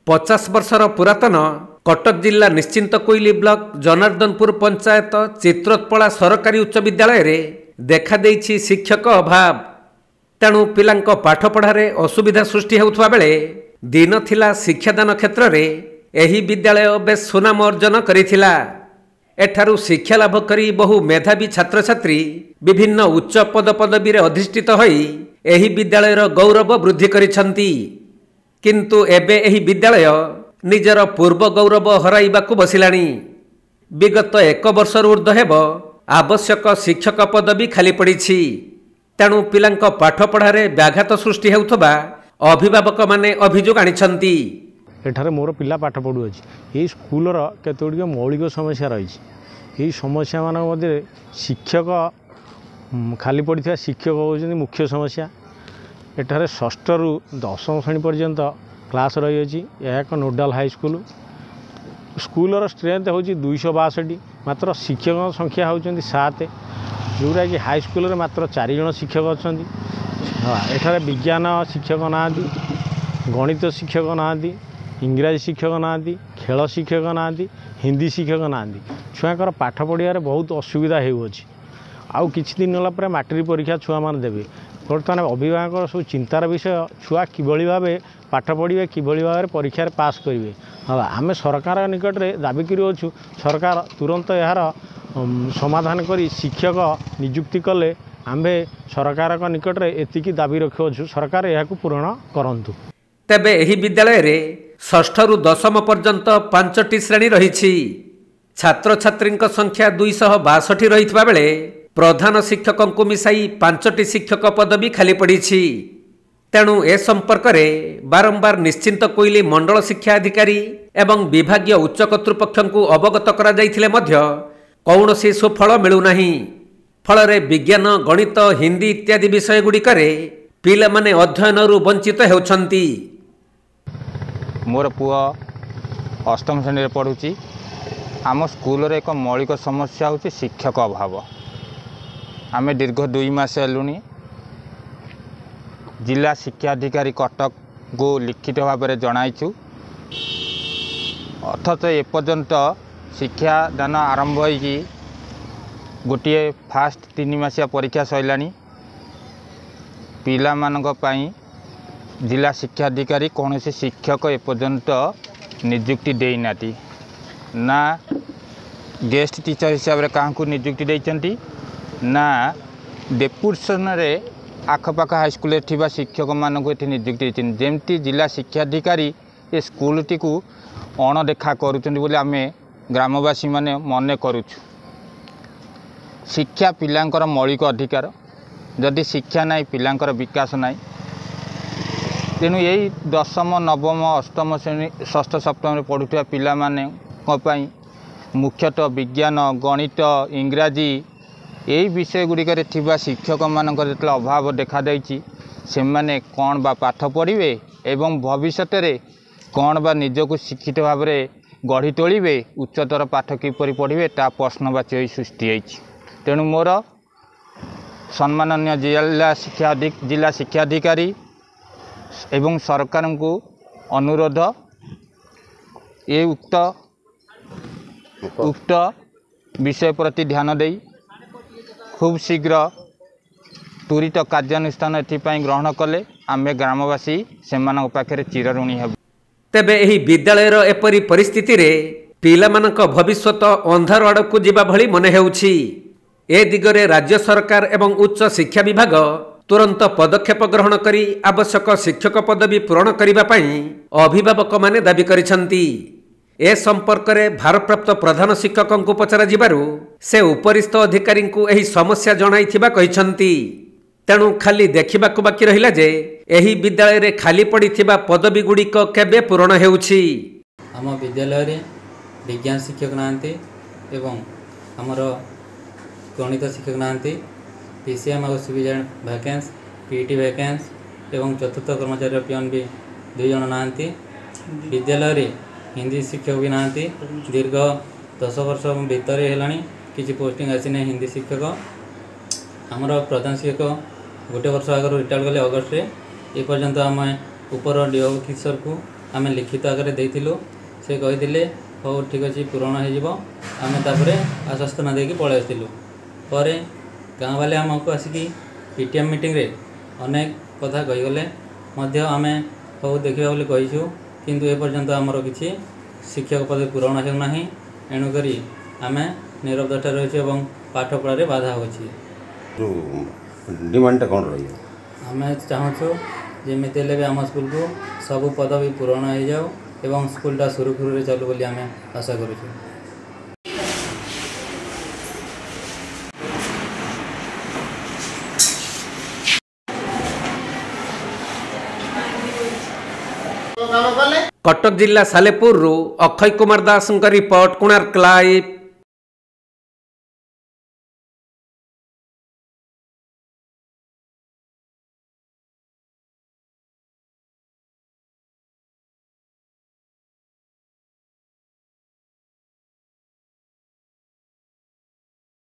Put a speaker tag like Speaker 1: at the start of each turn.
Speaker 1: 50 वर्षर पुरातन कटक जिला निश्चिंत कोइली ब्लॉक जनार्दनपुर पंचायत चित्रोत्पला सरकारी उच्च विद्यालय रे देखा देइछि शिक्षक अभाव। तेणु पिलांक पाठ पढ़ारे असुविधा सृष्टि हेउथवा बेले दिन थिला शिक्षादान क्षेत्र रे एही विद्यालय बेस सुनाम अर्जन करिथिला। एठारु शिक्षा लाभ करी बहु मेधावी छात्र छात्री विभिन्न उच्च पद पदवी रे अधिष्ठित होई एही विद्यालयर गौरव वृद्धि करिसंती। किंतु एबे एही विद्यालय निजर पूर्व गौरव हराइबाकू बसिलाणी। विगत 1 वर्ष ऊर्ध्व हेब आवश्यक शिक्षक पदवी खाली पड़िछि। तेणु पिलांक पाठ पढ़ारे व्याघात सृष्टि हेउथबा अभिभावक माने अभियोग आनिछंती।
Speaker 2: एठारे मोर पिला पाठ पढ़ुअछि एई स्कूलर केतोडिक मौलिक समस्या रहिछि। एई समस्या मान मध्य शिक्षक खाली पड़िथिया शिक्षक होउछन्ति मुख्य समस्या। एठारे 6ठ रु 10वीं श्रेणी पर्यंत क्लास रही अछि। यह एक नोडाल हाई स्कूल। स्कूलर स्ट्रेंथ होछि 262, मात्र शिक्षक संख्या होउछन्ति 7, जोरा कि हाई स्कूल रे मात्र 4 जण शिक्षक अछन्ति। एठारे विज्ञान शिक्षक नांती, गणित शिक्षक नांती, इंग्राजी शिक्षक नांती, खेल शिक्षक नांती, हिंदी शिक्षक नांती। छुआकर पाठ पढ़िया बहुत असुविधा हेउछि। आउ किछि दिन होला पर मैट्रिक परीक्षा छुआ मान देबे। बर्तमान अभिभावक सब चिंतार विषय छुआ किभली भावे पाठ पढ़े किभली भाव परीक्षा पास करेंगे। हाँ, आम सरकार निकट में दाबी करूँ सरकार तुरंत यार समाधान करी शिक्षक नियुक्ति कले आम्भे सरकार निकट में एतिकी दाबी रखुछु सरकार यह पूरण करंतु।
Speaker 1: तेबे एही विद्यालय रे 6ठ रु 10वीं पर्यंत 5टी श्रेणी रही। छात्र छात्री संख्या 262 रही बेले प्रधान शिक्षकों को मिसाई 5टी शिक्षक पदवी खाली पड़ी। तेणु ए संपर्क में बारंबार निश्चिंत कोइली मंडल शिक्षा अधिकारी एवं विभागीय उच्च कर्तृपक्ष को अवगत करा जाइथिले मध्य कौनसी सुफल मिलूनाही। फलरे विज्ञान, गणित, हिंदी इत्यादि विषय गुड़िकरे पिला माने अध्ययनरू वंचित हेउछंती।
Speaker 3: मोर पुआ 8म श्रेणी पढ़ुची। आम स्कूल रे एक मौलिक समस्या होची शिक्षक अभाव। आम दीर्घ 2 मास हेलुनी जिला शिक्षा अधिकारी कटक को लिखित भाव में जणाइछु। अथच एपर्यंत शिक्षादान आरंभ होगी गोटे फास्ट 3 मासिया परीक्षा सैलानी। पिला मानक पई जिला शिक्षा अधिकारी कौन से शिक्षक एपर्यंत नियुक्ति देइनाती ना गेस्ट टीचर हिसाब रे काहा को नियुक्ति देइचंती ना डेपुटेशन रे आखपाख हाईस्कूल थिबा शिक्षक मानक एठी नियुक्ति देइछन। जेमती जिला शिक्षा अधिकारी ए स्कूल टी को अणदेखा करूछन बोले आमे ग्रामवासी माने मने करूछु। शिक्षा पिलांकर मौलिक अधिकार। जदि शिक्षा नाई पिलांकर विकास नाई। तेणु यही 10म 9म 8म श्रेणी 6ठ 7म पढ़ुवा पिला माने पई मुख्यतः विज्ञान, गणित, इंग्राजी यही विषय गुड़िकर थिबा शिक्षक मानक जो अभाव देखा देइछि से माने कौन बा पाठ पढ़िबे एवं भविष्य रे कौन बा निजको शिक्षित भाव में गढ़ी तोलिबे, उच्चतर पाठ किपरि पढ़िबे ता प्रश्नवाची सृष्टि होइछि। तेणु मोर सम्माननीय जिला शिक्षा अधिकारी एवं सरकार को अनुरोध ये उक्त विषय प्रति ध्यान देई खूब शीघ्र त्वरित कार्यानुष्ठान एथिपाई ग्रहण कले आमे ग्रामवासी सेमान पाखे चिरऋणी हेबु।
Speaker 1: तेबे एही विद्यालयर एपरी परिस्थिति रे पिलामानक भविष्यत अंधार आड़कू जिबा भली मने हेउछि। ए दिगरे राज्य सरकार एवं उच्च शिक्षा विभाग तुरंत पदक्षेप ग्रहण करी आवश्यक शिक्षक पदवी पूरण करिबा पई अभिभावक माने दाबी करिसंती। ए संपर्क में भारप्राप्त प्रधान शिक्षकों को पचरा जिबारु से उपरिस्थ अधिकारी को एही समस्या जणाइथिबा कहिसंती। तेणु खाली देखिबाकू बाकी रहिला जे एही विद्यालय रे खाली पड़िथिबा पदवी गुड़िक केबे पूरण हेउछि।
Speaker 4: आम विद्यालय रे विज्ञान शिक्षक नांती एवं हमर गणित शिक्षक नांती। पीसीएम और सुविधान वैकेंस, पीटी वैकेंस एवं चतुर्थ कर्मचारी पियन भी 2 जण नांती। विद्यालय रे हिंदी शिक्षक भी नांती। दीर्घ 10 वर्ष भीतर हेलानी किसी पोस्टिंग आसीने हिंदी शिक्षक। आमर प्रधान शिक्षक 1 वर्ष आगे रिटायर गले अगस्ट रे। ए पर्यंत आम ऊपर डीओ ऑफिसर को आम लिखित आगे देइथिलु से कही हो ठीक अच्छे पूरण हो आम तापर आश्वासन देकी पलि आसलु पर गाँव वाले आमको आसिक पीटीएम मीटिंग रे अनेक कथा कहीगले आम हो देखा बोली कहीचु किंतु एपर्यंत आमर किसी शिक्षक पद पूरण होना एणुक आम निरवदृष्टा रही पाठ पढ़ारे बाधा होची
Speaker 5: डिमांड कौन रही
Speaker 4: आम चाहूँ जमीती हेल्ले भी आम स्कूल को सबू पद भी पूरण हो जाऊ एवं स्कूलटा सुरुखुरु चलू बोली आम आशा करूँ।
Speaker 1: कटक जिला सालेपुर अक्षय कुमार दास रिपोर्ट कोणार्क लाइव।